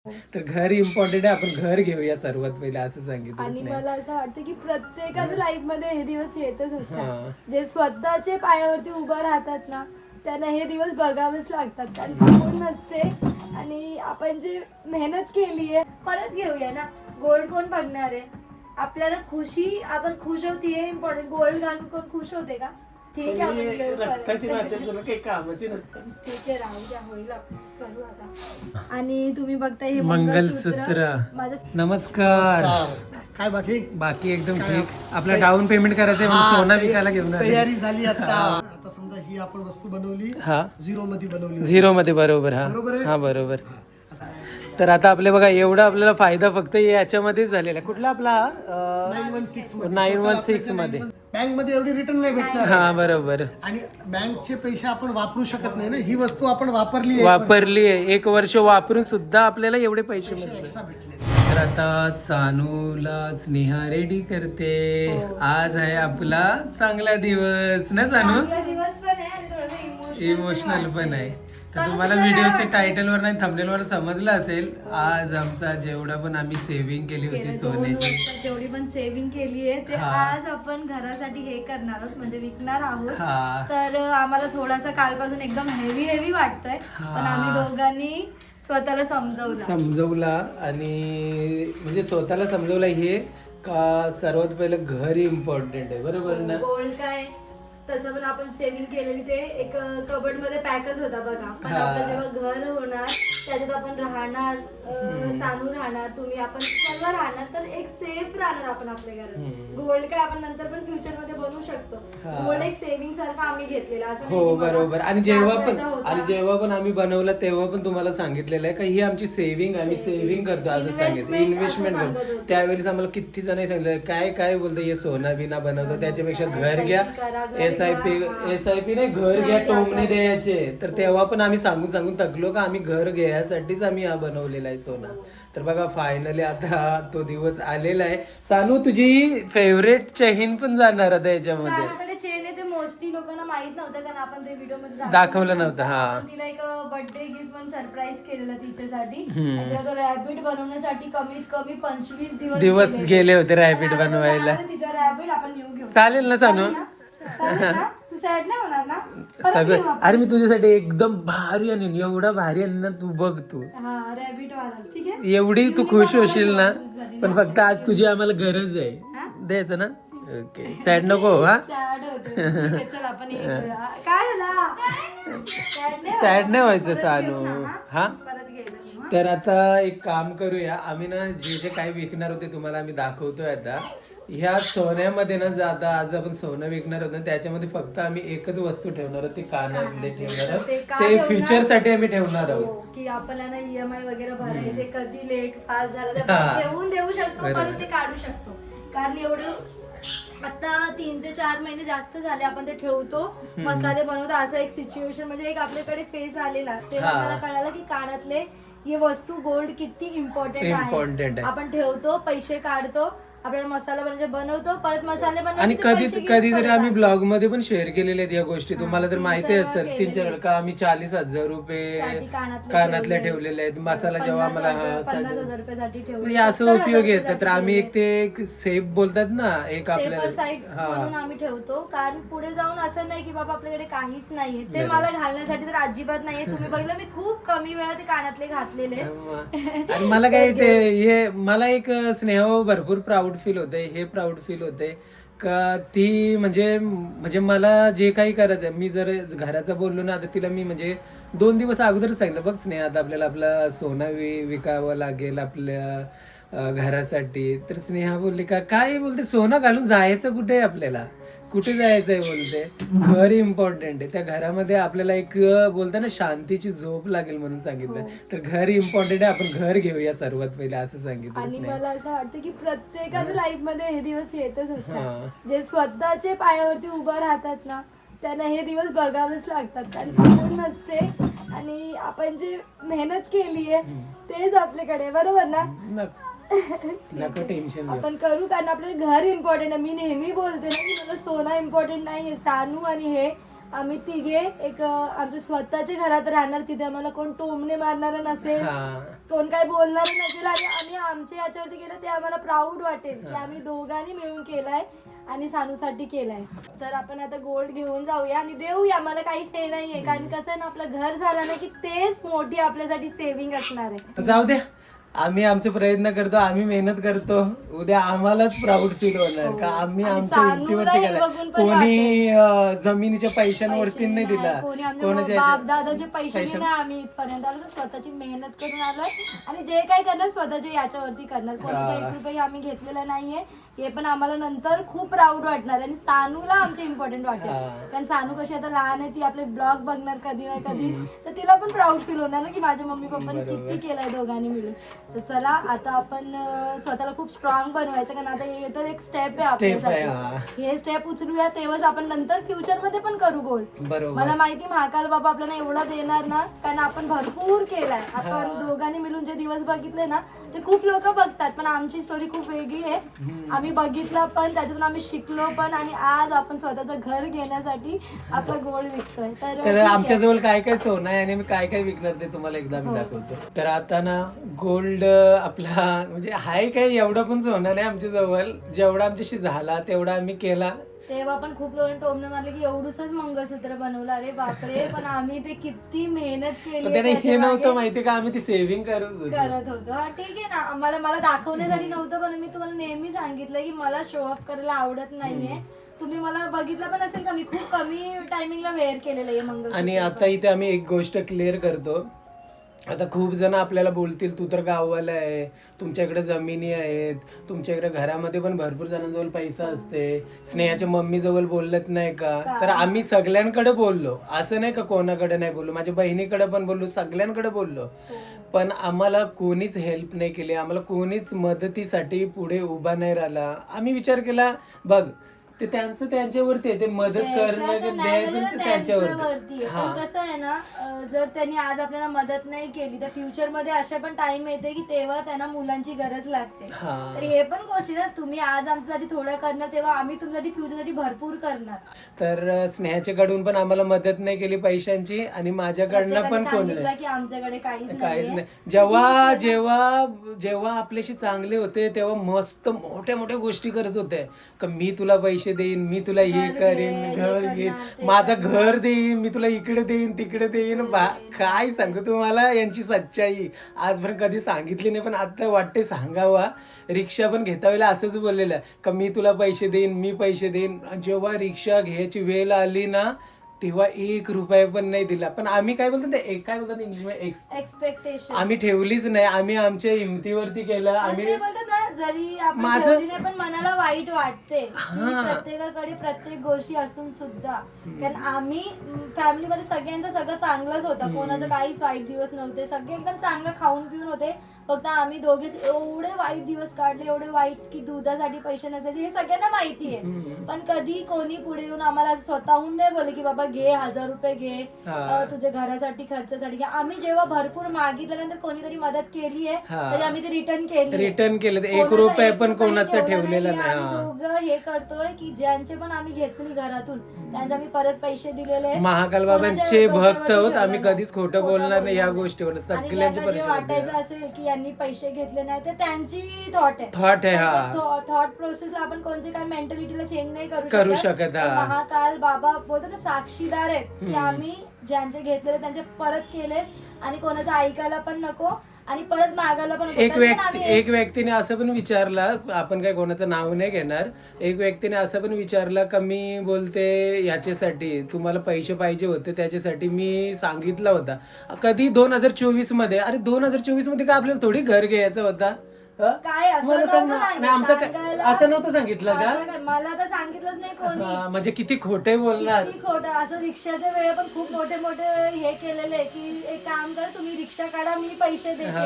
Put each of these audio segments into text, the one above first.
तर घर इम्पॉर्टंट आहे, आपण घर घेऊया सर्वात पहिले असं सांगितलं. आणि मला असं वाटतं की प्रत्येकाच्या लाईफ मध्ये हे दिवस येतच हा. असतात. जे स्वतःचे पायावरती उभं राहतात ना त्यांना हे दिवस बघावेच लागतात, कारण कोण नसते. आणि आपण जे मेहनत केली आहे परत घेऊया ना. गोल्ड कोण बघणार आहे? आपल्याला खुशी, आपण खुश होती हे इम्पॉर्टंट. गोल्ड घालून कोण खुश होते का? ठीक आहे, आपण घेऊ रक्ताची परत. नाते तुला काही कामाची नसतात. ठीक आहे, राहू द्या, होईल आपण करू आता. आणि तुम्ही बघताय हे मंगलसूत्र. माझं. नमस्कार. काय बाकी बाकी एकदम ठीक. आपला डाऊन पेमेंट करायचंय म्हणून सोना विकायला घेऊन आले. तयारी झाली आता. आता समजा ही आपण वस्तू बनवली, हा, 0 मध्ये बनवली. 0 मध्ये. बरोबर. हा बरोबर आहे? हा, बरोबर. तर आता आपले बघा एवढा आपल्याला फायदा फक्त याच्यामध्येच झालेला. कुठला आपला 916 मध्ये. बँक मध्ये एवढी रिटर्न नाही भेटणार. हा, बरोबर. आणि बँकचे पैसे आपण वापरू शकत नाही ना. ही वस्तू आपण वापरली आहे 1 वर्ष वापरून सुद्धा आपल्याला एवढे पैसे मिळतात. एक्स्ट्रा भेटले. तर आता सानूला स्नेहा रेडी करते. आज आहे आपला चांगला दिवस ना सानू? चांगला दिवस पण आहे आणि थोडंसं इमोशनल पण आहे. तर तुम्हाला व्हिडिओच्या टायटलवर नाही थंबनेलवर समजलं असेल, आज आमचा जेवढा पण आम्ही सेव्हिंग केली होती सोन्याची, जेवढी पण सेव्हिंग केली आहे ते आज आपण घरासाठी हे करणार आहोत, म्हणजे विकणार आहोत. हा, तर आम्हाला थोडासा कालपासून एकदम हेवी वाटतंय, पण आम्ही दोघांनी स्वतःला समजवला. आणि म्हणजे स्वतःला समजवलं हे का सर्वात पहिलं घर इम्पॉर्टंट आहे. बरोबर ना? गोल्ड काय तसं पण आपण सेव्हिंग केलेली ते एक कबर्ड मध्ये पॅकच होता बघा. पण आपलं जेव्हा घर होणार त्याच्यात आपण राहणार, सानू राहणार, तुम्ही, आपण सर्व राहणार, तर एक सेफ राहणार आपण आपल्या घरात. गोल्ड काय आपण नंतर पण फ्युचर मध्ये बनवू शकतो. गोल्ड एक सेव्हिंग सारखं आम्ही घेतलेला असं नाही हो, की मला बरोबर. आणि जेव्हा पण आम्ही बनवलं तेव्हा पण तुम्हाला सांगितलेलं आहे का ही आमची सेव्हिंग, आम्ही सेव्हिंग करतो असं सांगितलं. इन्व्हेस्टमेंट करतो. त्यावेळेस आम्हाला किती जण सांगितलं काय बोलतो हे सोना बिना बनवतो, त्याच्यापेक्षा घर घ्या. एसआयपी नाही, घर घ्या, टोमणे द्यायचे. तर तेव्हा पण आम्ही सांगून थकलो का आम्ही घर घ्यायसाठीच आम्ही हा बनवलेला आहे सोना. तर बघा फायनली आता तो दिवस आलेला आहे. सानू तुझी फेवरेट चेन पण जाणार आता याच्यामध्ये. चेन आहे ते मोस्टली लोकांना माहित नव्हतं, कारण आपण ते व्हिडिओ मध्ये दाखवलं नव्हतं. हा, आपण तिला एक बर्थडे गिफ्ट पण सरप्राईज केलेलं तिच्यासाठी. आणि तिला तो रॅबिट बनवण्यासाठी कमीत कमी 25 दिवस गेले होते रॅबिट बनवायला. तिचा रॅबिट आपण न्यू घेऊ. चालेल ना सानू? तू सॅड नाही होणार ना? सगळं. अरे मी तुझ्यासाठी एकदम भारी आणीन, एवढा भारी आणीन ना, तू बघ. तू हा, रॅबिट वालाच. ठीक आहे, एवढी तू खुश होशील ना. पण फक्त आज तुझी आम्हाला गरज आहे द्यायचं ना. ओके, सॅड नको. हा, सॅड होते. ठीक आहे, चल आपण हे करूया. काय झालं? सॅड नाही व्हायचं सानू. हा, परत घ्यायचं. तर आता एक काम करूया. आम्ही ना जे काही विकणार होते तुम्हाला आम्ही दाखवतोय आता. ह्या सोन्यामध्ये ना जाता आज आपण सोनं विकणार होतं त्याच्यामध्ये फक्त आम्ही एकच वस्तू ठेवणार आहोत, ते कानातले ठेवणार आहोत. ते फ्युचर साठी आम्ही ठेवणार आहोत की आपल्याला EMI वगैरे भरायचे, कधी लेट पास झालं तर ठेवून देऊ शकतो, परत ते काढू शकतो. कारण एवढं आता 3 ते 4 महिने जास्त झाले आपण ते ठेवतो, मसाले बनवतो. असं एक सिच्युएशन म्हणजे एक आपल्याकडे फेस आलेला, तेव्हा मला कळालं की कानातले ही वस्तू गोल्ड किती इम्पॉर्टंट आहे. आपण ठेवतो, पैसे काढतो, आपल्याला मसाला बनवतो, परत मसाले आणि कधीतरी आम्ही ब्लॉग मध्ये पण शेअर केलेले आहेत या गोष्टी. तुम्हाला तर माहिती असेल 3-4 का आम्ही 40,000 रुपये कानातल्या ठेवलेले आहेत. मसाला जेव्हा आम्हाला 50,000 रुपयासाठी ठेवले, असं उपयोग येतात. तर आम्ही एक ते सेफ बोलतात ना, एक आपल्याला साईड्स म्हणून आम्ही ठेवतो. कारण पुढे जाऊन असं नाही की बाबा आपल्याकडे काहीच नाहीये, ते मला घालण्यासाठी तर अजिबात नाहीये. तुम्ही बघितलं मी खूप कमी वेळा ते कानातले घातलेले. आणि मला काय हे मला एक स्नेह भरपूर प्राऊड फील होते. हे प्राऊड फील होते का ती म्हणजे मला जे काही करायचं मी जर घराचं बोललो ना, आता तिला मी म्हणजे 2 दिवस अगोदरच सांगितलं बघ स्नेहा आता आपल्याला आपला सोना विकावं लागेल आपल्या घरासाठी. तर स्नेहा बोलली काय बोलते, सोनं घालून जायचं कुठे, आपल्याला कुठे जायचंय बोलते. घर इम्पॉर्टंट आहे, त्या घरामध्ये आपल्याला एक बोलते ना शांतीची झोप लागेल म्हणून सांगितलं. तर घर इम्पॉर्टंट आहे, आपण घर घेऊया सर्वात पहिले असं सांगितलं. आणि मला असं वाटतं की प्रत्येकाच्या लाईफ मध्ये हे दिवस येतच असतात. जे स्वतःचे पायावरती उभं राहतात ना त्यांना हे दिवस बघावेच लागतात, कारण कोण नसते. आणि आपण जे मेहनत केली आहे तेच आपल्याकडे, बरोबर ना? नको टेन्शन आपण करू, कारण आपल्याला घर इम्पॉर्टंट आहे. मी नेहमी बोलते ना की मला सोना इम्पॉर्टंट नाहीये, सानू आणि हे आम्ही तिघे एक आमच्या स्वतःच्या घरात राहणार, तिथे आम्हाला कोण टोमणे मारणार नसेल, कोण काय बोलणार नसेल, आणि आम्ही आमच्या याच्यावरती केलं ते आम्हाला प्राऊड वाटेल की आम्ही दोघांनी मिळून केलाय आणि सानूसाठी केलाय. तर आपण आता गोल्ड घेऊन जाऊया आणि देऊया, मला काहीच हे नाहीये, कारण कसं आहे ना, आपलं घर झालं ना की तेच मोठी आपल्यासाठी सेव्हिंग असणार आहे. जाऊ द्या, आम्ही आमचे प्रयत्न करतो, आम्ही मेहनत करतो, उद्या आम्हालाच प्राऊड फील होणार का आम्ही आमच्या हिमतीवरती केला. कोणी जमिनीच्या पैशांवरती नाही दिला, कोणाच्या बाप दादाचे पैसे नाही, आम्ही इथपर्यंत आलो तर स्वतःची मेहनत करून आलोय आणि जे काय करणार स्वतःच्या याच्यावरती करणार. कोणाचा 1 रुपया आम्ही घेतलेला नाहीये, हे पण आम्हाला नंतर खूप प्राऊड वाटणार आणि सानूला आमचे इम्पॉर्टंट वाटेल, कारण सानू कशी आता लहान आहे, ती आपले ब्लॉग बघणार कधी ना कधी, तर तिला पण प्राऊड फील होणार ना की माझ्या मम्मी पप्पांनी किती केलंय दोघांनी मिळून. तर चला आता आपण स्वतःला खूप स्ट्रॉंग बनवायचं, कारण आता हे तर एक स्टेप आहे आपल्यासाठी, हे स्टेप उचलूया तेव्हाच आपण नंतर फ्युचर मध्ये पण करू गोल्ड. मला माहिती महाकाल बाबा आपल्याला एवढा देणार ना, कारण आपण भरपूर केलाय, आपण दोघांनी मिळून जे दिवस बघितले ना ते खूप लोक बघतात, पण आमची स्टोरी खूप वेगळी आहे. आम्ही बघितलं पण, त्याच्यातून आम्ही शिकलो पण, आणि आज आपण स्वतःचं घर घेण्यासाठी आपलं गोल्ड विकतोय. तर आमच्या जवळ काय काय सोनं आहे आणि मी काय काय विकणार ते तुम्हाला एकदा मी दाखवतो. तर आता ना गोल्ड आपला म्हणजे हाय काय एवढं पण सोनं नाही आमच्या जवळ, जेवढा आमच्याशी झाला तेवढा आम्ही केला. तेव्हा पण खूप लोकांनी टोमणे मारले की एवढंच मंगळसूत्र बनवलं, अरे बापरे, पण आम्ही ते किती मेहनत केली, हे नव्हतं माहिती का आम्ही ती सेव्हिंग करत होतो. हा ठीक आहे ना, मला दाखवण्यासाठी नव्हतं, पण मी तुम्हाला नेहमी सांगितलं की मला शो ऑफ करायला आवडत नाहीये. तुम्ही मला बघितलं पण असेल का मी खूप कमी टायमिंगला वेअर केलेलं आहे मंगळसूत्र. आणि आता इथे आम्ही एक गोष्ट क्लिअर करतो. आता खूप जण आपल्याला बोलतील तू तर गाववाला आहे, तुमच्याकडे जमिनी आहेत, तुमच्याकडे घरामध्ये पण भरपूर जणांजवळ पैसा असते, स्नेहाच्या मम्मी जवळ बोलत नाही का? तर आम्ही सगळ्यांकडे बोललो, असं नाही का कोणाकडे नाही बोललो, माझ्या बहिणीकडे पण बोललो, सगळ्यांकडे बोललो, पण आम्हाला कोणीच हेल्प नाही केली, आम्हाला कोणीच मदतीसाठी पुढे उभा नाही राहिला. आम्ही विचार केला बघ ते त्यांचं त्यांच्यावरती आहे, ते मदत करणं द्यायचं त्यांच्यावरती. पण कसं आहे ना, जर त्यांनी आज आपल्याला मदत नाही केली तर फ्युचर मध्ये अशा पण टाइम येते की तेव्हा त्यांना मुलांची गरज लागते. तर हे पण गोष्टी ना, तुम्ही आज आमच्यासाठी थोडं करणार तेव्हा आम्ही तुमच्यासाठी फ्युचरसाठी भरपूर करणार. तर स्नेहाच्याकडून पण आम्हाला मदत नाही केली पैशांची आणि माझ्याकडनं पण कोण नाही की आमच्याकडे काहीच नाही. जेव्हा जेव्हा जेव्हा आपल्याशी चांगले होते तेव्हा मस्त मोठ्या मोठ्या गोष्टी करत होते का मी तुला पैसे देईन, मी तुला हे करेन, घर घेईन, माझं घर देईन, मी तुला इकडे देईन तिकडे देईन. काय सांगू तुम्हाला यांची सच्चाई, आजपर्यंत कधी सांगितली नाही पण आता वाटते सांगावा. रिक्षा पण घेता वेळेला असंच बोललेलं का मी तुला पैसे देईन, मी पैसे देईन. जेव्हा रिक्षा घ्यायची वेळ आली ना तेव्हा 1 रुपया पण नाही दिला. पण आम्ही काय बोलतो ते काय बोलतात इंग्लिश मध्ये एक्सपेक्टेशन आम्ही ठेवलीच नाही, आम्ही आमच्या हिमतीवरती केलं. आम्ही जरी आपण ठेवली नाही पण मनाला वाईट वाटते की प्रत्येकाकडे प्रत्येक गोष्टी असून सुद्धा, कारण आम्ही फॅमिलीमध्ये सगळ्यांचं सगळं चांगलंच होतं, कोणाचं काहीच वाईट दिवस नव्हते, सगळे एकदम चांगलं खाऊन पिऊन होते. फक्त आम्ही दोघेच एवढे वाईट दिवस काढले, एवढे वाईट की दुधासाठी पैसे नसायचे, हे सगळ्यांना माहिती आहे. पण कधी कोणी पुढे येऊन आम्हाला स्वतःहून नाही बोले की बाबा घे 1000 रुपये घे तुझ्या घरासाठी खर्चासाठी घे. आम्ही जेव्हा भरपूर मागितल्यानंतर कोणीतरी मदत केली आहे तरी आम्ही ते रिटर्न केलं. 1 रुपया पण कोणाचा ठेवलेला नाही. आम्ही दोघं हे करतोय की ज्यांचे पण आम्ही घेतली घरातून त्यांचे आम्ही परत पैसे दिलेले. महाकाल बाबांचे भक्त आहोत आम्ही, कधीच खोटं बोलणार नाही या गोष्टीवर. सगळ्यांचे वाटायचं असेल की यांनी पैसे घेतले नाही तर त्यांची थॉट आहे. थॉट प्रोसेसला आपण कोणते काय मेंटॅलिटीला चेंज नाही करू शकत. महाकाल बाबा बोलतात साक्षीदार आहेत की आम्ही ज्यांचे घेतलेले त्यांचे परत केले आणि कोणाचं ऐकायला पण नको आणि परत मागायला पण. एक व्यक्तीने असं पण विचारला, आपण काय कोणाचं नाव नाही घेणार, एक व्यक्तीने असं पण विचारला का मी बोलते ह्याच्यासाठी तुम्हाला पैसे पाहिजे होते त्याच्यासाठी मी सांगितला होता कधी 2024 मध्ये. अरे 2024 मध्ये का आपल्याला थोडी घर घ्यायचा होता? काय असं नव्हतं सांगितलं का? मला तर सांगितलंच नाही कोणी. म्हणजे किती खोटे बोलणार, किती खोटं. असं रिक्षाच्या वेळे पण खूप मोठे मोठे हे केलेले की एक काम करा तुम्ही रिक्षा काढा मी पैसे देते,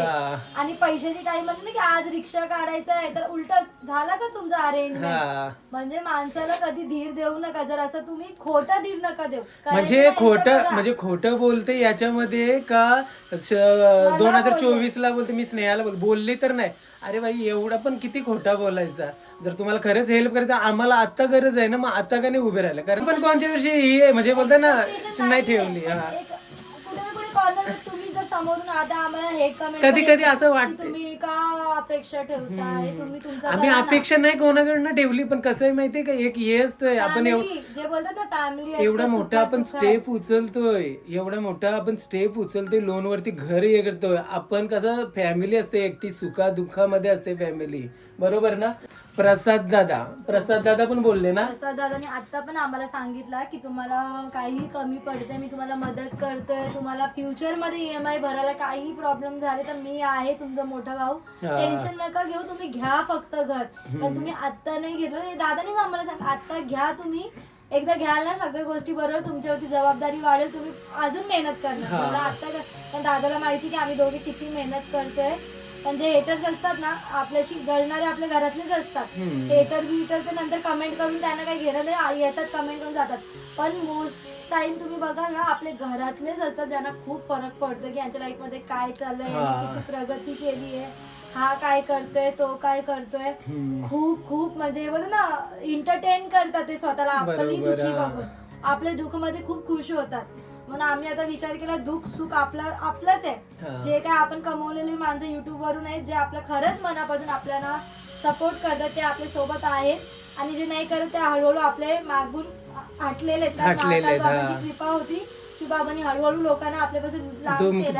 आणि पैशाची टाइम म्हणजे की आज रिक्षा काढायचा आहे तर उलट झाला का तुमचा अरेंजमेंट. म्हणजे माणसाला कधी धीर देऊ नका, जर असं तुम्ही खोटं धीर नका देऊ. म्हणजे खोटं बोलते याच्यामध्ये का 2024 ला बोलते मी स्नेहाला बोलली तर नाही. अरे भाई एवढा पण किती खोटा बोलायचा. जर तुम्हाला खरंच हेल्प करायचं आम्हाला आता गरज आहे ना, मग आता का नाही उभे राहिलं. कारण पण कोणत्या वर्षी ही आहे म्हणजे बोलता ना नाही ठेवली. हा कुठे ना कुठे कॉर्नर तुम्ही जर समोरून आता आम्हाला हे कमेंट कधी कधी असं वाटतं तुम्ही का अपेक्षा ठेवताय, तुम्ही तुमचा आम्ही अपेक्षा नाही कोणाकडनं ठेवली, पण कसं आहे माहितीये का, एक हे असतंय आपण जे बोलतात ना फॅमिली एवढा मोठा आपण स्टेप उचलतोय, एवढा मोठा आपण स्टेप उचलतोय, लोन वरती घर हे करतोय आपण. कसं फॅमिली असते एकटी सुखा दुःखामध्ये असते फॅमिली, बरोबर ना. प्रसाद दादा पण बोलले ना. प्रसाद दादाने आता पण आम्हाला सांगितलं की तुम्हाला काही कमी पडते, मी तुम्हाला मदत करतोय, तुम्हाला फ्युचर मध्ये EMI भरायला काही प्रॉब्लेम झाले तर मी आहे तुमचा मोठा भाऊ, टेन्शन नका घेऊ, तुम्ही घ्या फक्त घर. कारण तुम्ही आता नाही घेतलं, दादानेच आम्हाला सांग आता घ्या, तुम्ही एकदा घ्याल ना सगळ्या गोष्टी बरोबर तुमच्यावरती जबाबदारी वाढेल, तुम्ही अजून मेहनत करणार. आता कारण दादाला माहिती की आम्ही दोघे किती मेहनत करतोय. पण जे हेटर्स असतात ना आपल्याशी जळणारे आपल्या घरातलेच असतात. हेटर ते नंतर कमेंट करून त्यांना काही घेणं नाही, येतात कमेंट करून जातात. पण मोस्ट टाइम तुम्ही बघाल ना आपले घरातलेच असतात ज्यांना खूप फरक पडतो की यांच्या लाईफ मध्ये काय चाललंय, किती प्रगती केली आहे, हा काय करतोय, तो काय करतोय. खूप खूप म्हणजे बोलतो ना एंटरटेन करतात ते स्वतःला आपली दुःखी बघून, आपल्या दुःख मध्ये खूप खुश होतात. म्हणून आम्ही आता विचार केला दुःख सुख आपलंच आहे. जे काय आपण कमवलेली माणसं युट्यूब वरून आहेत, जे आपलं खरंच मनापासून आपल्याला सपोर्ट करतात ते आपल्या सोबत आहेत, आणि जे नाही करत ते हळूहळू आपले मागून हटलेले आहेत. कारण बाबांची कृपा होती की बाबांनी हळूहळू लोकांना आपल्यापासून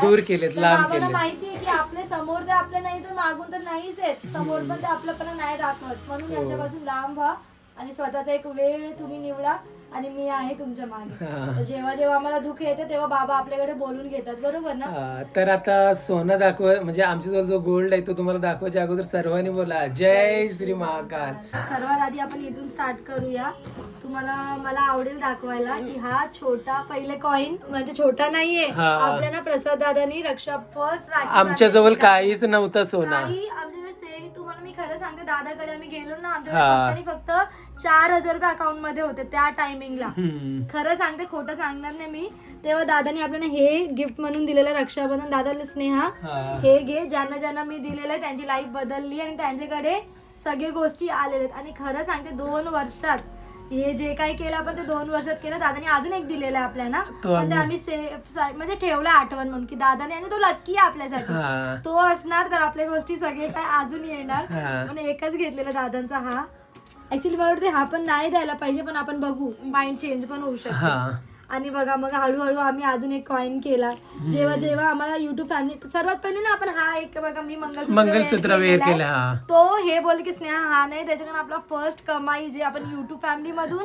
दूर केलं. बाबांना माहितीये की आपले समोर ते आपले नाही तर मागून तर नाहीच आहेत, समोर पण ते आपल्यापणा नाही दाखवत. म्हणून यांच्यापासून लांब व्हा आणि स्वतःचा एक वेळ तुम्ही निवडा आणि मी आहे तुमच्या मागे. जेव्हा जेव्हा आम्हाला दुःख येते तेव्हा बाबा आपल्याकडे बोलून घेतात, बरोबर ना. तर आता सोनं म्हणजे आमच्याजवळ जो गोल्ड आहे तो तुम्हाला दाखवायच्या अगोदर सर्वांनी बोला जय श्री महाकाल. सर्वात आधी आपण इथून स्टार्ट करूया. मला आवडेल दाखवायला की हा छोटा पहिले कॉइन म्हणजे छोटा नाहीये, आपल्याला प्रसाद दादानी रक्षा फर्स्ट आमच्या जवळ काहीच नव्हतं सोना, आमच्याकडे सेव्हिंग. तुम्हाला मी खरं सांगते दादाकडे आम्ही गेलो ना आमच्याकडे फक्त 4,000 रुपये अकाउंट मध्ये होते त्या टायमिंगला. खरं सांगते खोटं सांगणार नाही मी. तेव्हा दादानी आपल्याला हे गिफ्ट म्हणून दिलेलं रक्षाबंधन. दादाला स्नेहा हे घे, ज्यांना ज्यांना मी दिलेलं आहे त्यांची लाईफ बदलली आणि त्यांच्याकडे सगळे गोष्टी आलेल्या आहेत. आणि खरं सांगते 2 वर्षात हे जे काही केलं आपण ते 2 वर्षात केलं. दादाने अजून एक दिलेलं आहे आपल्याला, पण ते आम्ही म्हणजे ठेवलं आठवण म्हणून की दादाने, आणि तो लक्की आहे आपल्यासाठी. तो असणार तर आपल्या गोष्टी सगळे काय अजून येणार. म्हणून एकच घेतलेला दादांचा हा. ऍक्च्युली मला वाटतं हा पण नाही द्यायला पाहिजे, पण आपण बघू, माइंड चेंज पण होऊ शकतो. आणि बघा मग हळूहळू आम्ही अजून एक कॉइन केला. जेव्हा जेव्हा आम्हाला युट्यूब फॅमिली सर्वात पहिले ना आपण हा एक बघा मी मंगलसूत्र वेअर केला. तो हे बोल की स्नेहा हा नाही, त्याच्याकडे आपला फर्स्ट कमाई जे आपण युट्यूब फॅमिली मधून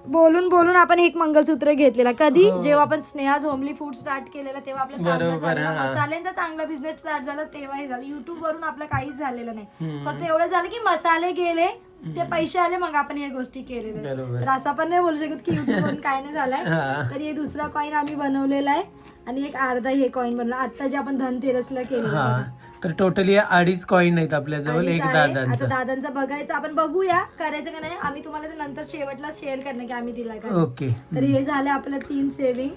बोलून आपण एक मंगलसूत्र घेतलेला. कधी जेव्हा आपण स्नेहाज होमली फूड स्टार्ट केलेला तेव्हा आपला मसाल्यांचा चांगला बिझनेस स्टार्ट झाला तेव्हा हे झालं. युट्यूब वरून आपलं काहीच झालेलं नाही, फक्त एवढं झालं की मसाले गेले, ते पैसे आले, मग आपण हे गोष्टी केलेल्या. तर असं पण नाही बोलू शकत की युट्यूब वरून काय नाही झालंय. तर हे दुसरा कॉइन आम्ही बनवलेला आहे आणि एक अर्धा हे कॉइन बनवला आता जे आपण धनतेरसला केलेलं. तर टोटली 2.5 कॉइन आहेत आपल्याजवळ. एक आता दादांचा बघायचं, आपण बघूया करायचं का नाही. आम्ही तुम्हाला ते नंतर शेवटला शेअर करणार की आम्ही दिला का. ओके. तर हे झालं आपलं 3 सेविंग.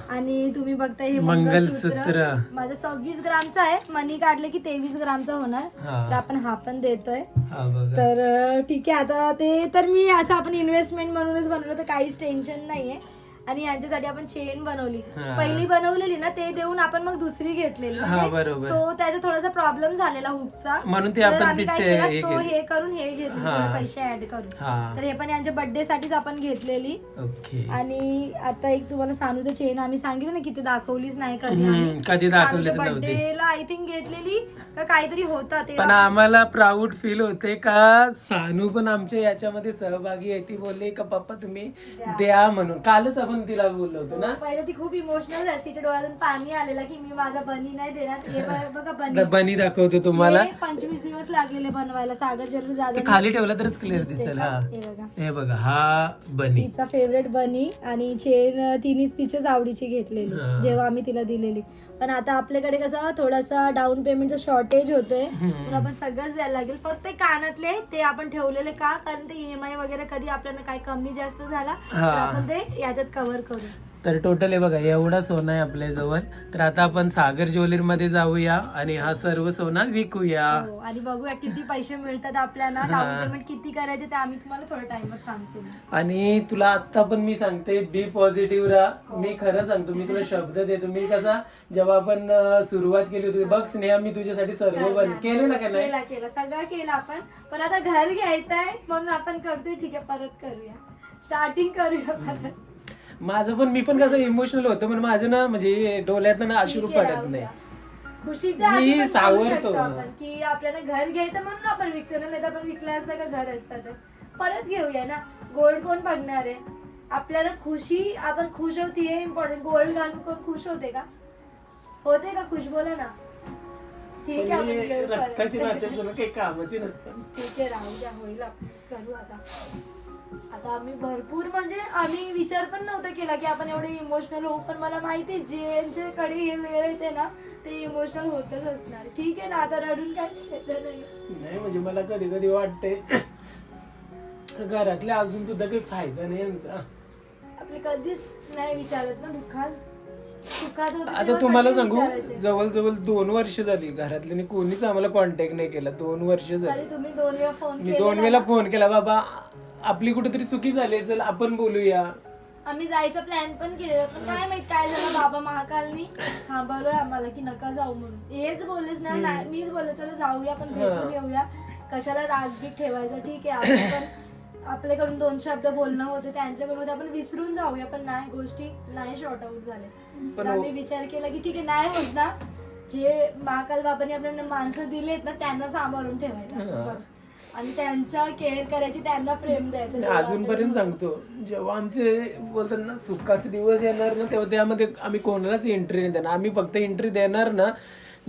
आणि तुम्ही बघताय हे मंगलसूत्र माझं 26 ग्रामचं आहे. मनी काढले की 23 ग्रामचा होणार. तर आपण हा पण देतोय. तर ठीक आहे. आता ते तर मी असं आपण इन्व्हेस्टमेंट म्हणूनच बनवलं तर काहीच टेन्शन नाहीये. आणि यांच्यासाठी आपण चेन बनवली. पहिली बनवलेली ना ते देऊन आपण मग दुसरी घेतलेली. तो त्याचा थोडासा प्रॉब्लेम झालेला हुकचा, म्हणून ते आपण तो हे करून हे घेतले पैसे ऍड करून. तर हे पण यांच्या बर्थडे साठीच आपण घेतलेली. आणि आता एक तुम्हाला सानूचं चेन आम्ही सांगितलं ना की ते दाखवलीच नाही कधी बर्थडेला आय थिंक घेतलेली का काहीतरी होता ते. पण आम्हाला प्राऊड फील होते का सानू पण आमच्या याच्यामध्ये सहभागी आहे. ती बोलली का पप्पा तुम्ही द्या म्हणून. कालच आपण तिला बोललो होतो ना. पहिले ती खूप इमोशनल झाली, तिच्या डोळ्यातून पाणी आलेलं की मी माझा बनी नाही देणार. हे बघा बनी दाखवतो तुम्हाला. 25 दिवस लागलेले बनवायला. सागर जरूर दादा खाली ठेवला तरच क्लिअर दिसेल. हे बघा हा बनी तिचा फेवरेट बनी. आणि चेन तिनेच तिच्याच आवडीची घेतलेली जेव्हा आम्ही तिला दिलेली. पण आता आपल्याकडे कसं थोडासा डाऊन पेमेंटचं शॉर्टेज होतंय, पण आपण सगळंच द्यायला लागेल. फक्त कानातले ते आपण ठेवलेले का, कारण ते EMI वगैरे कधी आपल्याला काय कमी जास्त झाला तर आपण ते याच्यात कव्हर करू. तर टोटल आहे बघा एवढा सोनं आहे आपल्या जवळ. तर आता आपण सागर ज्वेलरी मध्ये जाऊया आणि हा सर्व सोना विकूया. हो, आणि बघूया किती पैसे मिळतात आपल्याला. डाऊन पेमेंट किती करायचे ते आम्ही तुम्हाला थोड्या टाइमात सांगते. आणि तुला आता पण मी सांगते बी पॉझिटिव्ह राहा. मी खरं सांगतो, मी तुला शब्द देतो. मी कसा जेव्हा आपण सुरुवात केली होती बघ स्नेहा, मी तुझ्यासाठी सर्व बंद केले ना का नाही? केला सगळं केलं आपण, पण आता घर घ्यायचंय म्हणून आपण करतोय. ठीक आहे, परत करूया, स्टार्टिंग करूया परत. माझं पण, मी पण कसं इमोशनल होतं, पण माझं ना म्हणजे डोळ्यातनं ना अश्रू पडत नाही. खुशीचं मी असं पण बोलू सावरतो. शकतो आपण की आपल्याला घर घ्यायचं म्हणून आपण विकलं, नाही तर आपण विकलं असतं का घर असतं तर परत घेऊया ना. गोल्ड कोण बघणार आहे? आपल्याला खुशी, आपण खुश होती हे इम्पॉर्टंट. गोल्ड घालून कोण खुश होते का? होते का खुश? बोला ना. ठीक आहे, आपण घेऊ परत. रक्ताची नाते तुला काही कामाची नसतं. ठीक आहे, राहू द्या, होईल, आपण करू आता. आता आम्ही भरपूर म्हणजे आम्ही विचार पण नव्हता केला की आपण एवढे इमोशनल होऊ, पण मला माहिती आहे ज्यांच्याकडे हे वेळ येते ना ते इमोशनल होतच असणार. ठीक आहे ना, आता रडून काय फायदा नाही. म्हणजे मला कधी कधी वाटते घरातल्या अजून सुद्धा काही फायदा नाही यांचा. आपले कधीच नाही विचारत ना दुःखात होते आता तेव्हा तुम्हाला सगळे सांगू, विचारायचे. जवळजवळ 2 वर्ष झाली घरातल्यानी कोणीच आम्हाला कॉन्टॅक्ट नाही केला. 2 वर्ष तरी झाली. तुम्ही 2 वेळा फोन मी 2 वेळेला फोन केला, बाबा आपली कुठेतरी चुकी झाली, चल आपण बोलूया. आम्ही जायचा प्लॅन पण केलेला, पण काय माहित काय झालं, बाबा महाकालनी थांबवलोय आम्हाला की नका जाऊ म्हणून. हेच बोललेच ना, नाही मीच बोलले चला जाऊया, पण भेटून येऊया, कशाला राग बीत ठेवायचा. ठीक आहे, आपण पण आपल्याकडून 2 शब्द बोलणं होते, त्यांच्याकडून आपण विसरून जाऊया, पण नाही, गोष्टी नाही शॉर्ट आउट झाल्या. तर आम्ही विचार केला की ठीक आहे, नाही होत ना, जे महाकाल बाबांनी आपल्याला माणसं दिलेत ना त्यांना सांभाळून ठेवायचं बस, आणि त्यांचा केअर करायची, त्यांना प्रेम द्यायचं. अजूनपर्यंत सांगतो, जेव्हा आमचे बोलतात ना सुखाचे दिवस येणार ना, तेव्हा त्यामध्ये आम्ही कोणालाच एंट्री नाही देणार. आम्ही फक्त एंट्री देणार ना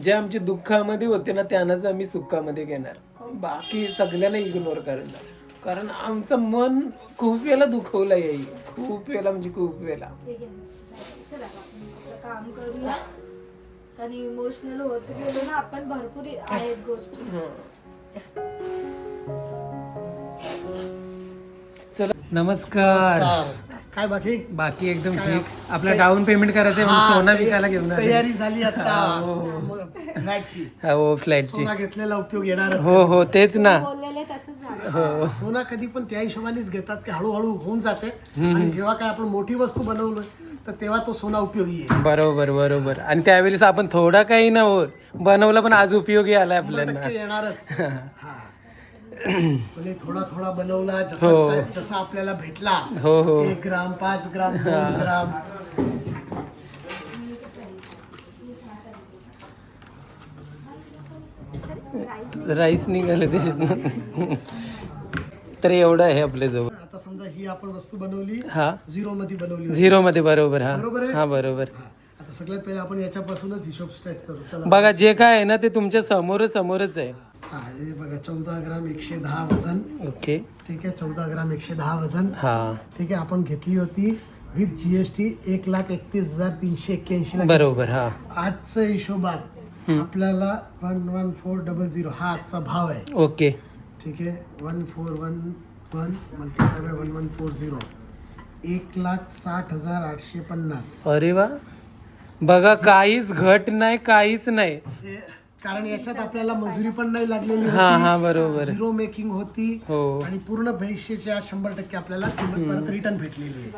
जे आमचे दुःखामध्ये होते ना त्यांनाच आम्ही सुखामध्ये घेणार. बाकी सगळ्यांना इग्नोर करणार. कारण आमचं मन खूप वेळेला दुखवलं येईल, खूप वेळेला म्हणजे खूप वेळेला. चला आपलं काम करूया, कारण इमोशनल होत गेलो ना आपण, भरपूर आहेत गोष्टी. चला, नमस्कार. काय बाकी बाकी एकदम ठीक. आपला डाऊन पेमेंट करायचंय म्हणून सोना विकायला घेऊन आले. तयारी झाली आता फ्लॅटची. हो, फ्लॅटची. सोना घेतलेला उपयोग येणार. हो तेच ना. बोललेले तसंच झालं. सोना कधी पण त्या हिशोबानेच घेतात की हळूहळू होऊन जाते, आणि जेव्हा काय आपण मोठी वस्तू बनवलं तर तेव्हा तो सोना उपयोगी आहे. बरोबर. आणि त्यावेळेस आपण थोडा काही ना बनवलं, पण आज उपयोगी आलाय आपल्याला. 100% येणारच. हा. म्हणजे थोडा बनवला, जसा आपल्याला भेटला. 1 ग्राम, 5 ग्राम, 2 ग्राम. राईस निघाले त्याच्यात. तर एवढं आहे आपल्या जवळ. आता समजा ही आपण वस्तू बनवली, हा, 0 मध्ये बनवली होती. 0 मध्ये. बरोबर. बरोबर आहे? हा बरोबर. आता सगळ्यात पहिले आपण याच्यापासूनच हिशोब स्टार्ट करू. चला बघा, जे काय आहे ना ते तुमच्या समोरच आहे. हा, हे बघा 14 ग्राम 110 वजन. ओके, ठीक आहे, 14 ग्राम 110 वजन. हा, ठीक आहे, आपण घेतली होती विथ जीएसटी 1,31,381 ला. बरोबर. हा, आजच्या हिशोबात आपल्याला 11400 हा आजचा भाव आहे. ओके, ठीक आहे, 1411 मल्टिप्लाय बाय 1140 1,60,850. अरे वा, बघा काहीच घट नाही, काहीच नाही. हे कारण याच्यात आपल्याला मजुरी पण नाही लागलेली हा, होती. बरोबर. 0 मेकिंग होती. हो, आणि पूर्ण पैशाच्या 100% आपल्याला किंमत परत रिटर्न भेटलेली आहे.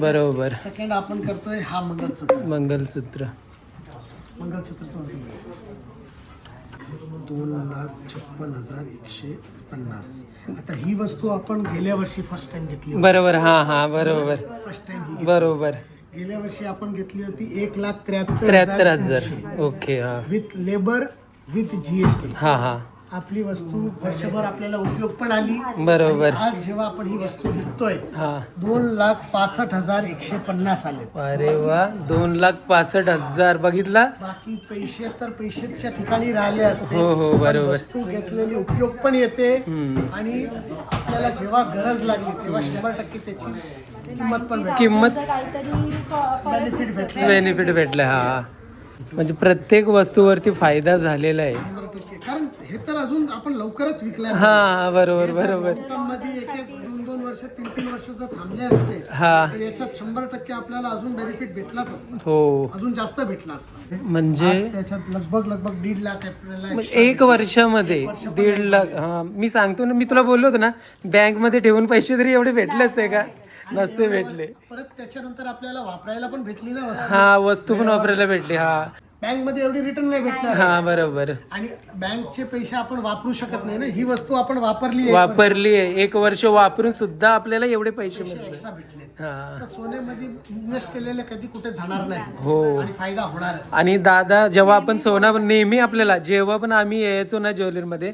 बरोबर. सेकंड आपण करतोय हा मंगलसूत्र. मंगलसूत्रचं वजन 2,56,150. आता ही वस्तू आपण गेल्या वर्षी फर्स्ट टाइम घेतली. बरोबर. हा, बरोबर. फर्स्ट टाइम बरोबर. गेल्या वर्षी आपण घेतली होती 73,000. ओके. हा, विथ लेबर विथ जीएसटी. हा, आपली वस्तू वर्षभर आपल्याला उपयोग पण आली. बरोबर. आणि आज जेव्हा आपण ही वस्तू विकतोय हा, 2,65,150 आले. अरे वा, 2,65,000. बघितला. बाकी पैसे तर पैशाच्या ठिकाणी राहिले असते. हो, पण बरोबर. वस्तू घेतलेली उपयोग पण येते, आणि आपल्याला जेव्हा गरज लागली तेव्हा 100% त्याची किंमत पण भेटते. किंमत काहीतरी बेनिफिट भेटलं. हा, म्हणजे प्रत्येक वस्तूवरती फायदा झालेला आहे. 100%. कारण हे तर अजून आपण लवकरच विकलाय. हा, बरोबर. मध्ये 1-2 वर्ष वर्ष 3 वर्ष जर थांबले असते हा. तर याच्यात 100% आपल्याला अजून बेनिफिट भेटलाच असतं, हो अजून जास्त भेटला असतं. म्हणजे आज त्याच्यात लगभग 1.5 लाख आपल्याला एक वर्षामध्ये 1.5 लाख. हा मी सांगतो ना, मी तुला बोललो होतो ना बँक मध्ये ठेवून पैसे तरी एवढे भेटले असते का? नसते भेटले. परत त्याच्यानंतर आपल्याला वापरायला पण भेटली ना वस्तू. हा वस्तू पण वापरायला भेटली. हा बँक मध्ये एवढी रिटर्न नाही भेटणार हा बरोबर. आणि बँकचे पैसे आपण वापरू शकत नाही ना, ही वस्तू आपण वापरली वापरली आहे 1 वर्ष वापरून सुद्धा आपल्याला एवढे पैसे मिळले. एक्स्ट्रा भेटले. हा तर सोन्यामध्ये इन्व्हेस्ट केलेले कधी कुठे जाणार नाही हो. आणि फायदा होणारच. आणि दादा जेव्हा आपण सोना नेहमी आपल्याला जेव्हा पण आम्ही यायचो ना ज्वेलरीमध्ये,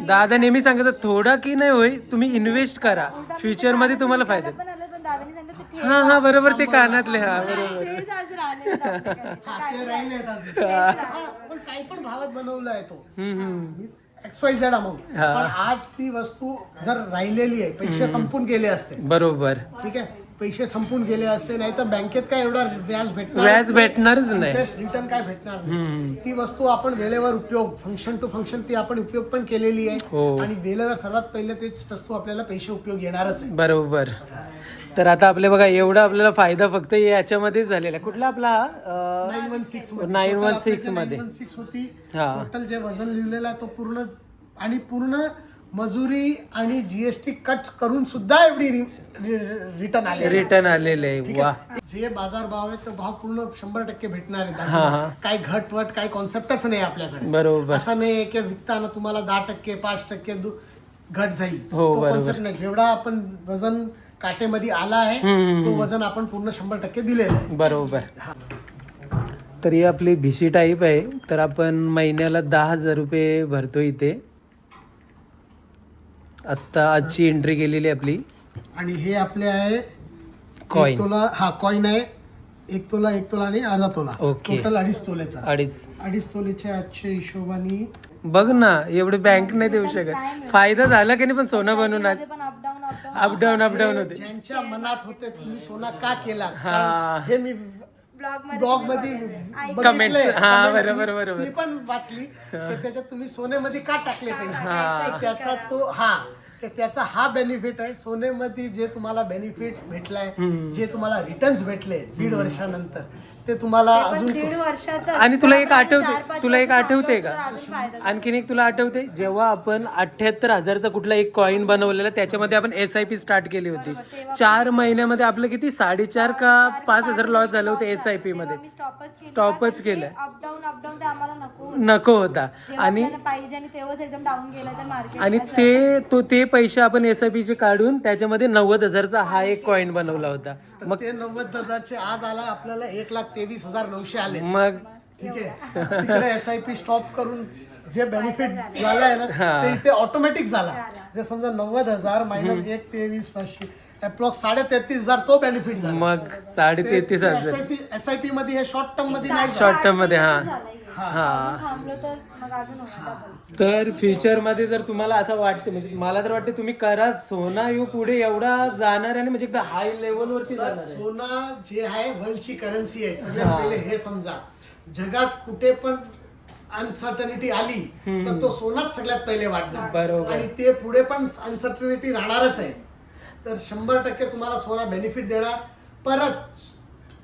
दादा नेहमी सांगतात थोडा की नाही होय तुम्ही इन्व्हेस्ट करा, फ्युचर मध्ये तुम्हाला फायदा. पण आलं पण दादाने सांगितलं ते हा हा बरोबर ते कानातले. हा बरोबर. तेच आज राहिलेत आपल्याकडे. हा, ते राहिलेत अजून. हा, पण काही पण भावात बनवलाय तो हम्म. XYZ अमाऊंट, हा. पण आज ती वस्तू जर राहिलेली आहे, पैसे संपून गेले असते, बरोबर. ठीक आहे, पैसे संपून गेले असते, नाही तर बँकेत काय एवढा व्याज व्याज भेटणारच नाही. रिटर्न काय भेटणार नाही. ती वस्तू आपण वेळेवर उपयोग, फंक्शन टू फंक्शन ती आपण उपयोग पण केलेली आहे हो. आणि वेळेवर सर्वात पहिले तेच वस्तू आपल्याला पैसे उपयोग येणारच आहे. बरोबर. तर आता आपले बघा एवढा आपल्याला फायदा फक्त याच्यामध्येच झालेला आहे. कुठला आपला 916 916 मध्ये 916 होती. हा. टोटल जे वजन लिहिलेलं आहे तो पूर्ण मजुरी आणि जीएसटी कट करून सुद्धा एवढी रिटर्न आले. रिटर्न आलेले आहे. वा. जे बाजार भाव आहे तो भाव पूर्ण 100% भेटणार हा, हा. आहे. काही घटवट काही कॉन्सेप्टच नाही आपल्याकडे. बरोबर. असं नाही की विकताना तुम्हाला 10%, 5% घट जाईल. हो, तो बरोबर. कॉन्सेप्ट नाही. जेवढा आपण वजन काटेमध्ये आला आहे तो वजन आपण पूर्ण 100% दिलेलं आहे. बरोबर. तर ही आपली भिशी टाईप आहे. तर आपण महिन्याला 10,000 रुपये भरतो इथे. आत्ता आजची एंट्री केलेली आहे आपली. आणि हे आपले आहे Coin. 1 तोला. हा कॉइन आहे 1 तोला, 1 तोला आणि अर्धा तोला. ओके. टोटल 2.5 तोल्याचा. 2.5 तोलेच्या आजच्या हिशोबाने बघ ना एवढे बँक नाही देऊ शकत. फायदा झाला की नाही पण सोनं बनवून आज पण अपडाऊन अपडाऊन होते. ज्यांच्या मनात होते तुम्ही सोना का केला, हा. कारण हे मी ब्लॉग मध्ये Comments. बघितलंय. हा, Comments बरोबर. मी पण वाचली तर त्याच्यात तुम्ही सोन्यामध्ये का टाकले पैसे, त्याचा तो त्याचा हा बेनिफिट आहे. सोन्यामध्ये जे तुम्हाला बेनिफिट भेटलाय, जे तुम्हाला रिटर्न्स भेटले 1.5 वर्षानंतर, ते तुम्हाला अजून 1.5 वर्षात. आणि तुला एक आठवते, 4-5 तुला एक आठवते का? अजून फायदा. आणखीन एक तुला आठवते जेव्हा आपण 78,000चा कुठला एक कॉइन बनवलेला, त्याच्यामध्ये आपण SIP स्टार्ट केली होती. 4 महिन्यामध्ये आपलं किती 4.5 का 5,000 लॉस झालं होतं SIP मध्ये. मी स्टॉपच केलं. अपडाऊन ते आम्हाला नको नको होता. आणि आपल्याला पाहिजे आणि तेव्हाच एकदम डाऊन गेला तर मार्केट. आणि ते पैसे आपण SIP चे काढून त्याच्यामध्ये 90,000चा हा एक कॉइन बनवला होता. मग ते 90,000चे आज आला आपल्याला 1,23,900 आले. मग ठीक आहे, तिकडे SIP स्टॉप करून जे बेनिफिट झालाय ना ते इथे ऑटोमॅटिक झाला. जे समजा 90,000 मायनस 1,23,500 अप्रॉक्स 33,500 तो बेनिफिट झाला. मग 33,500 SIP मध्ये हे शॉर्ट टर्म मध्ये नाही. शॉर्ट टर्म मध्ये. हा अजून थांबलो तर मग अजून होणार. तर फ्युचर मध्ये जर तुम्हाला असं वाटतं, म्हणजे मला तर वाटतं तुम्ही करा, सोना येऊ पुढे एवढा जाणार आणि म्हणजे एकदा हाय लेवल वरती जाणार आहे. सोना जे आहे वर्ल्डची करन्सी आहे. सगळ्यात पहिले हे समजा, जगात कुठे पण अनसर्टनिटी आली तर तो सोनाच सगळ्यात पहिले वाढणार. बरोबर. आणि ते पुढे पण अनसर्टनिटी राहणारच आहे. तर 100% तुम्हाला सोना बेनिफिट देणार. परत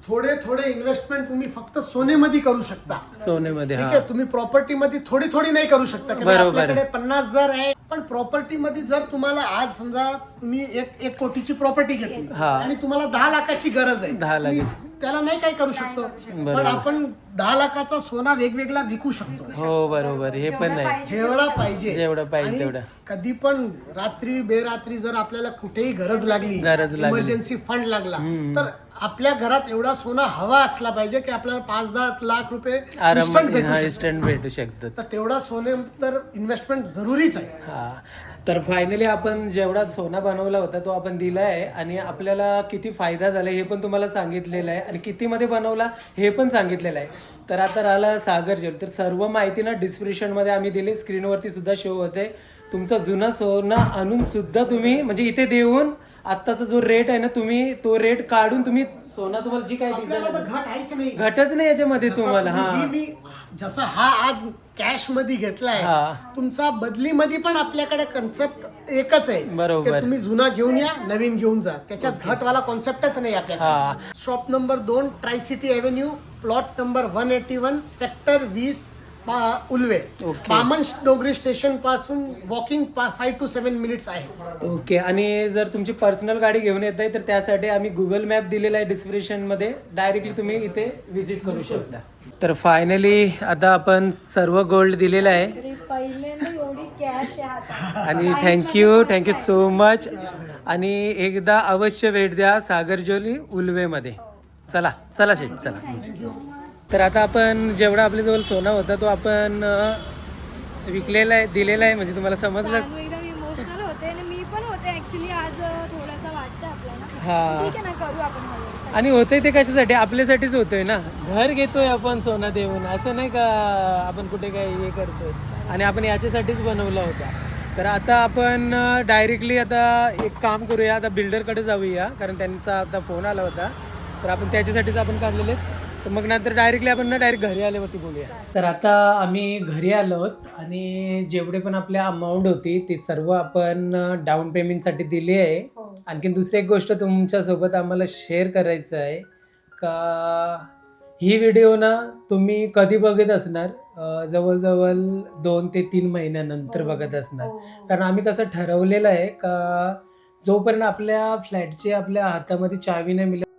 थोडे इन्व्हेस्टमेंट तुम्ही फक्त सोन्यामध्ये करू शकता. सोन्यामध्ये. ठीक हा आहे, तुम्ही प्रॉपर्टी मध्ये थोडी नाही करू शकता. कारण बरोबर. आपल्याकडे 50,000 आहे, पण प्रॉपर्टी मध्ये जर तुम्हाला आज समजा तुम्ही 1 कोटीची प्रॉपर्टी घेतली हा. आणि तुम्हाला 10 लाखाची गरज आहे, 10 लाखाची. तुम्ही त्याला नाही काय करू शकतो. बरोबर. पण आपण 10 लाखाचा सोना वेगवेगळा विकू शकतो. हो बरोबर. हे पण नाही जेवढा पाहिजे जेवढं पाहिजे आणि तेवढं. कधी पण रात्री बेरात्री जर आपल्याला कुठेही गरज लागली, इमर्जन्सी फंड लागला, तर आपल्या घरात एवढा सोना हवा असला पाहिजे की आपल्याला 5-10 लाख रुपये instant भेटू शकतात. इन्स्टंट भेटू शकतात. तर तेवढा सोने तर इन्व्हेस्टमेंट जरुरीच आहे. हा. तर फायनली आपण जेवढा सोना बनवला होता तो आपण दिला आहे आणि आपल्याला किती फायदा झाला हे पण तुम्हाला सांगितलेलं आहे आणि किती मध्ये बनवला हे पण सांगितलेलं आहे. तर आता राहिला सागर ज्वेलरी. तर सर्व माहिती ना डिस्क्रिप्शन मध्ये आम्ही दिली, स्क्रीनवरती सुद्धा शो होते. तुमचं जुनं सोनं आणून सुद्धा तुम्ही म्हणजे इथे देऊन आत्ताचा जो रेट आहे ना तुम्ही तो रेट काढून तुम्ही सोना तुम्हाला जी काय आपल्याला तर घट आहेच नाही. घटच नाही याच्यामध्ये तुम्हाला. हा मी जसं हा आज कॅश मध्ये घेतलाय, हा. तुमचा बदलीमध्ये पण आपल्याकडे कन्सेप्ट एकच आहे. बरोबर. की तुम्ही जुना घेऊन या, नवीन घेऊन जा. त्याच्यात घटवाला कॉन्सेप्टच नाही आपल्याकडे. Shop number 2 try city avenue, plot number 181, sector 20, Ulwe. बामण डोंगरी स्टेशन पासून वॉकिंग 5 to 7 मिनिट्स आहे. ओके. आणि जर तुमची पर्सनल गाडी घेऊन येत आहे तर त्यासाठी आम्ही गुगल मॅप दिलेला आहे डिस्क्रिप्शन मध्ये, डायरेक्टली तुम्ही इथे व्हिजिट करू शकता. तर फायनली आता आपण सर्व गोल्ड दिलेलं आहे तरी पहिल्यांदा एवढी कॅश आहे हातात. आणि थँक्यू सो मच. आणि एकदा अवश्य भेट द्या सागरजोली उल्वेमध्ये. चला चला शेठ चला. तर आता आपण जेवढा आपल्याजवळ सोना होता तो आपण विकलेला आहे, दिलेला आहे, म्हणजे तुम्हाला समजलं. सांगू एकदम इमोशनल होते आणि मी पण होते ऍक्च्युली. आज थोडासा वाटतं आपल्याला. हा. ठीक आहे ना, करू आपण हळूहळू. आणि होतंय ते कशासाठी, आपल्यासाठीच होतोय ना. घर घेतोय आपण सोना देऊन, असं नाही का आपण कुठे काय हे करतोय. आणि आपण याच्यासाठीच बनवला होता. तर आता आपण डायरेक्टली आता एक काम करूया, आता बिल्डरकडे जाऊया, कारण त्यांचा आता फोन आला होता. तर आपण त्याच्यासाठीच आपण काढलेले. तर मग नंतर डायरेक्टली आपण ना डायरेक्ट घरी आल्यावरती बोलूया. तर आता आम्ही घरी आलो आहोत आणि जेवढे पण आपल्या अमाऊंट होती ती सर्व आपण डाऊन पेमेंटसाठी दिली आहे. आणखीन दुसरी एक गोष्ट तुमच्यासोबत आम्हाला शेअर करायचं आहे का ही व्हिडिओ ना तुम्ही कधी बघत असणार, जवळजवळ 2 ते 3 महिन्यानंतर बघत असणार. कारण आम्ही कसं ठरवलेलं आहे का जोपर्यंत आपल्या फ्लॅटची आपल्या हातामध्ये चावी नाही मिळत